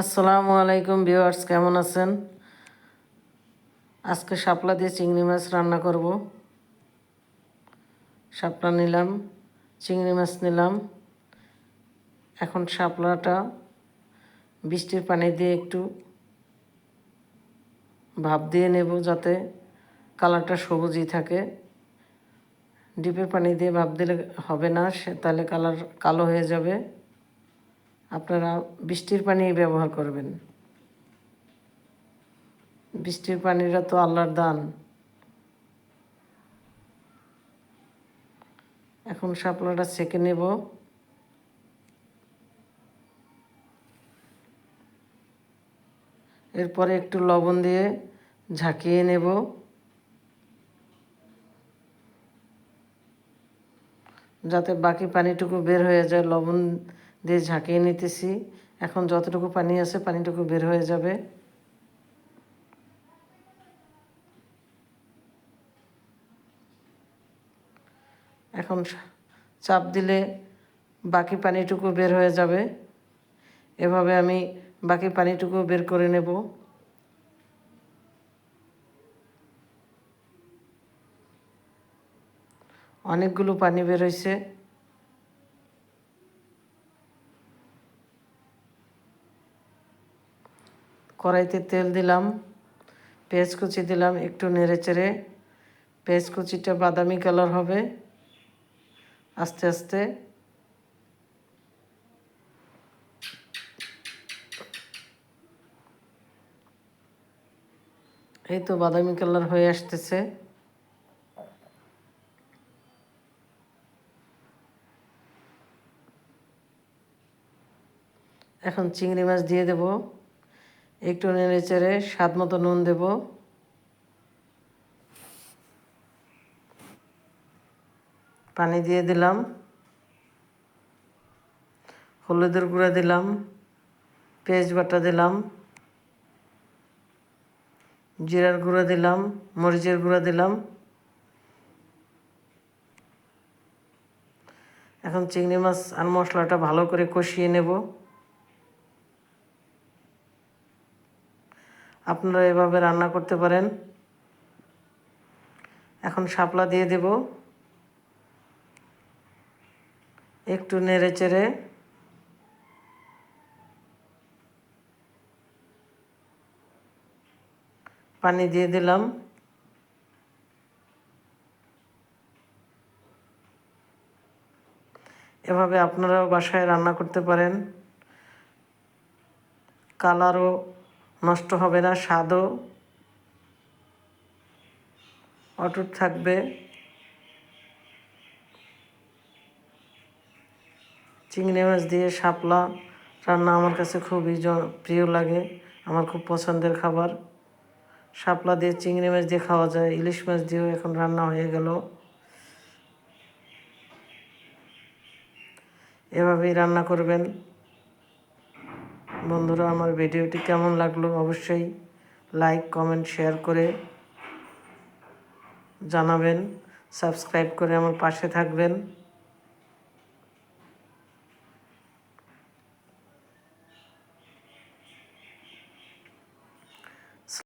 আসসালামু আলাইকুম ভিউয়ার্স, কেমন আছেন? আজকে শাপলা দিয়ে চিংড়ি মাছ রান্না করব। শাপলা নিলাম, চিংড়ি মাছ নিলাম। এখন শাপলাটা বৃষ্টির পানি দিয়ে একটু ভাপ দিয়ে নেব, যাতে কালারটা সবুজই থাকে। ডিপের পানি দিয়ে ভাপ দিলে হবে না, তাহলে কালার কালো হয়ে যাবে। আপনারা বৃষ্টির পানি ব্যবহার করবেন। বৃষ্টির পানিটা তো আল্লাহর দান। এখন শাপলাটা ছেঁকে নেব। এরপরে একটু লবণ দিয়ে ঝাঁকিয়ে নেব, যাতে বাকি পানিটুকু বের হয়ে যায়। লবণ দিয়ে ঝাঁকিয়ে নিতেছি। এখন যতটুকু পানি আছে পানিটুকু বের হয়ে যাবে। এখন চাপ দিলে বাকি পানিটুকু বের হয়ে যাবে। এভাবে আমি বাকি পানিটুকু বের করে নেব। অনেকগুলো পানি বের হয়েছে। কড়াইতে তেল দিলাম, পেঁয়াজ কুচি দিলাম, একটু নেড়ে চেড়ে। পেঁয়াজ কুচিটা বাদামি কালার হবে আস্তে আস্তে। এই তো বাদামি কালার হয়ে আসতেছে। এখন চিংড়ি মাছ দিয়ে দেব, একটু নেড়ে চেড়ে স্বাদ মতো নুন দেব। পানি দিয়ে দিলাম, হলুদের গুঁড়া দিলাম, পেঁয়াজ বাটা দিলাম, জিরার গুঁড়া দিলাম, মরিচের গুঁড়া দিলাম। এখন চিংড়ি মাছ আর মশলাটা ভালো করে কষিয়ে নেব। আপনারা এভাবে রান্না করতে পারেন। এখন শাপলা দিয়ে দেব, একটু নেড়ে চেড়ে পানি দিয়ে দিলাম। এভাবে আপনারাও বাসায় রান্না করতে পারেন। কালারও নষ্ট হবে না, স্বাদও অটুট থাকবে। চিংড়ি মাছ দিয়ে শাপলা রান্না আমার কাছে খুবই প্রিয় লাগে, আমার খুব পছন্দের খাবার। শাপলা দিয়ে চিংড়ি মাছ দিয়ে খাওয়া যায়, ইলিশ মাছ দিয়েও এখন রান্না হয়ে গেল। এভাবেই রান্না করবেন। বন্ধুরা, আমার ভিডিওটি কেমন লাগলো অবশ্যই লাইক, কমেন্ট, শেয়ার করে জানাবেন। সাবস্ক্রাইব করে আমার পাশে থাকবেন।